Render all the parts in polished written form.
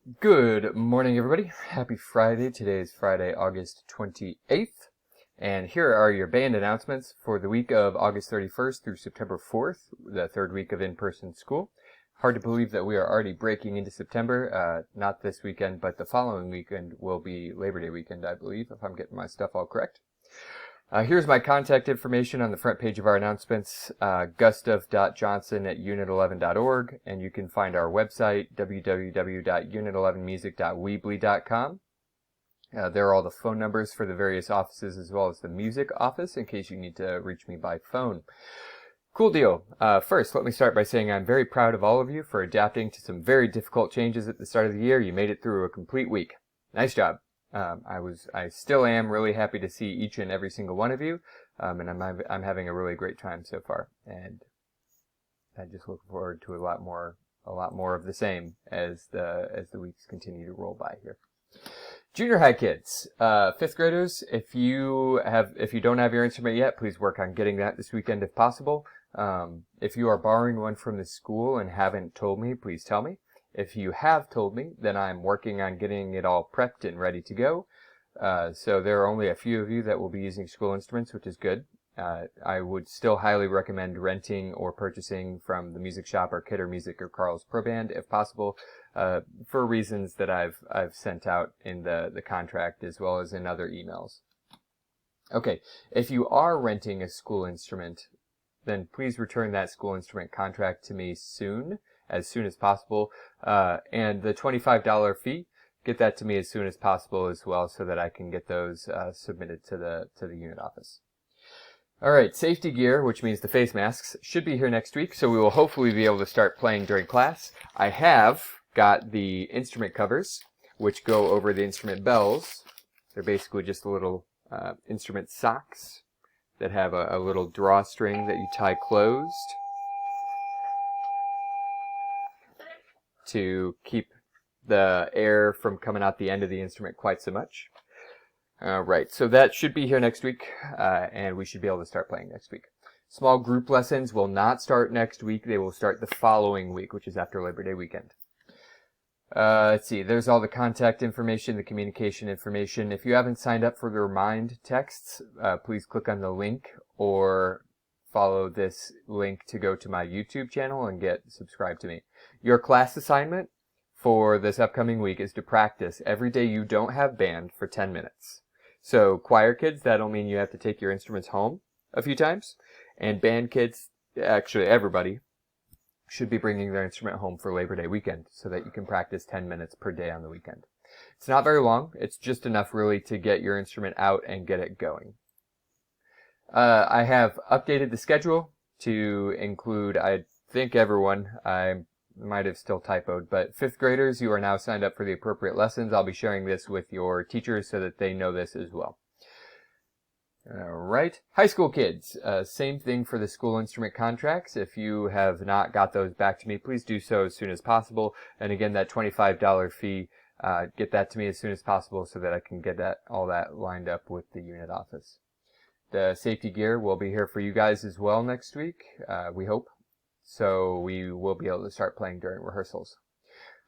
Good morning, everybody. Happy Friday. Today is Friday, August 28th. And here are your band announcements for the week of August 31st through September 4th, the third week of in-person school. Hard to believe that we are already breaking into September. Not this weekend, but the following weekend will be Labor Day weekend, I believe, if I'm getting my stuff all correct. Here's my contact information on the front page of our announcements, gustav.johnson@unit11.org, and you can find our website, www.unit11music.weebly.com. There are all the phone numbers for the various offices as well as the music office in case you need to reach me by phone. Cool deal. First, let me start by saying I'm very proud of all of you for adapting to some very difficult changes at the start of the year. You made it through a complete week. Nice job. I still am really happy to see each and every single one of you, and I'm having a really great time so far, and I just look forward to a lot more of the same as the weeks continue to roll by here. Junior high kids, fifth graders, if you don't have your instrument yet, please work on getting that this weekend if possible. If you are borrowing one from the school and haven't told me, please tell me. If you have told me, then I'm working on getting it all prepped and ready to go. So there are only a few of you that will be using school instruments, which is good. I would still highly recommend renting or purchasing from the music shop or Kidder Music or Carl's Pro Band if possible, for reasons that I've sent out in the contract as well as in other emails. Okay, if you are renting a school instrument, then please return that school instrument contract to me as soon as possible, and the $25 fee, get that to me as soon as possible as well so that I can get those submitted to the unit office. Alright, safety gear, which means the face masks, should be here next week, so we will hopefully be able to start playing during class. I have got the instrument covers, which go over the instrument bells. They're basically just little instrument socks that have a little drawstring that you tie closed to keep the air from coming out the end of the instrument quite so much. Right, so that should be here next week, and we should be able to start playing next week. Small group lessons will not start next week. They will start the following week, which is after Labor Day weekend. Let's see, there's all the contact information, the communication information. If you haven't signed up for the remind texts, please click on the link or follow this link to go to my YouTube channel and get subscribed to me. Your class assignment for this upcoming week is to practice every day you don't have band for 10 minutes. So choir kids, that'll mean you have to take your instruments home a few times. And band kids, actually everybody, should be bringing their instrument home for Labor Day weekend so that you can practice 10 minutes per day on the weekend. It's not very long. It's just enough really to get your instrument out and get it going. I have updated the schedule to include, I think everyone, I might have still typoed, but fifth graders, you are now signed up for the appropriate lessons. I'll be sharing this with your teachers so that they know this as well. Alright, high school kids, same thing for the school instrument contracts. If you have not got those back to me, please do so as soon as possible. And again, that $25 fee, get that to me as soon as possible so that I can get all that lined up with the unit office. The safety gear will be here for you guys as well next week, we hope. So we will be able to start playing during rehearsals.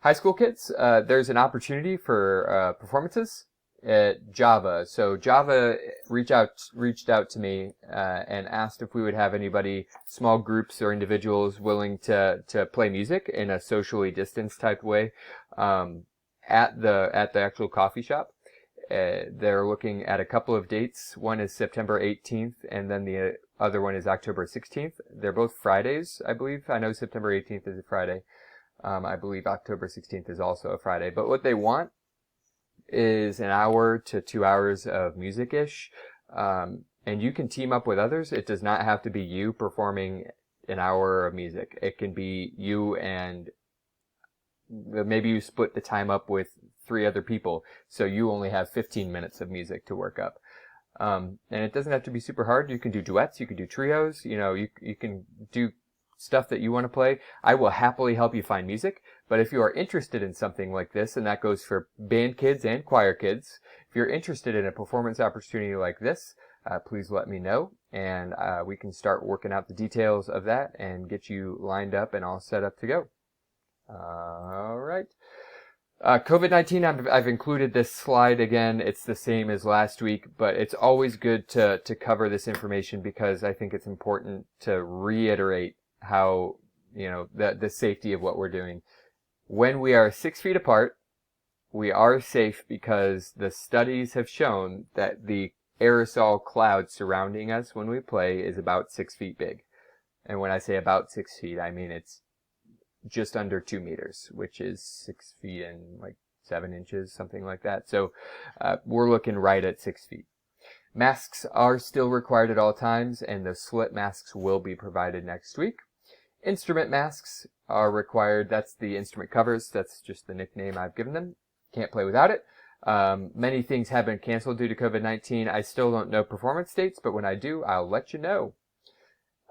High school kids, there's an opportunity for performances at Java. So Java reached out to me and asked if we would have anybody, small groups or individuals, willing to play music in a socially distanced type way at the actual coffee shop. They're looking at a couple of dates. One is September 18th, and then the other one is October 16th. They're both Fridays, I believe. I know September 18th is a Friday. I believe October 16th is also a Friday. But what they want is an hour to 2 hours of music-ish. And you can team up with others. It does not have to be you performing an hour of music. It can be you and maybe you split the time up with 3 other people, so you only have 15 minutes of music to work up. And it doesn't have to be super hard. You can do duets, you can do trios, you can do stuff that you want to play. I will happily help you find music, but if you are interested in something like this, and that goes for band kids and choir kids, if you're interested in a performance opportunity like this, please let me know, and we can start working out the details of that and get you lined up and all set up to go. All right. COVID-19, I've included this slide again. It's the same as last week, but it's always good to cover this information because I think it's important to reiterate how, the safety of what we're doing. When we are 6 feet apart, we are safe because the studies have shown that the aerosol cloud surrounding us when we play is about 6 feet big. And when I say about 6 feet, I mean it's just under 2 meters, which is 6 feet and like 7 inches, something like that. So we're looking right at 6 feet. Masks are still required at all times, and the slit masks will be provided next week. Instrument masks are required. That's the instrument covers. That's just the nickname I've given them. Can't play without it. Many things have been canceled due to COVID-19. I still don't know performance dates, but when I do, I'll let you know.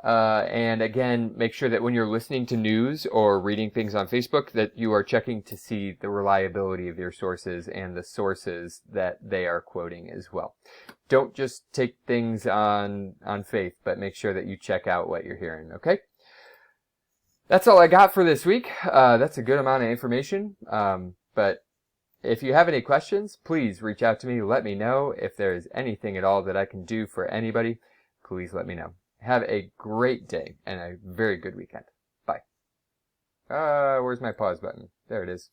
And again, make sure that when you're listening to news or reading things on Facebook, that you are checking to see the reliability of your sources and the sources that they are quoting as well. Don't just take things on faith, but make sure that you check out what you're hearing, okay? That's all I got for this week. That's a good amount of information. But if you have any questions, please reach out to me. Let me know. If there is anything at all that I can do for anybody, please let me know. Have a great day and a very good weekend. Bye. Where's my pause button? There it is.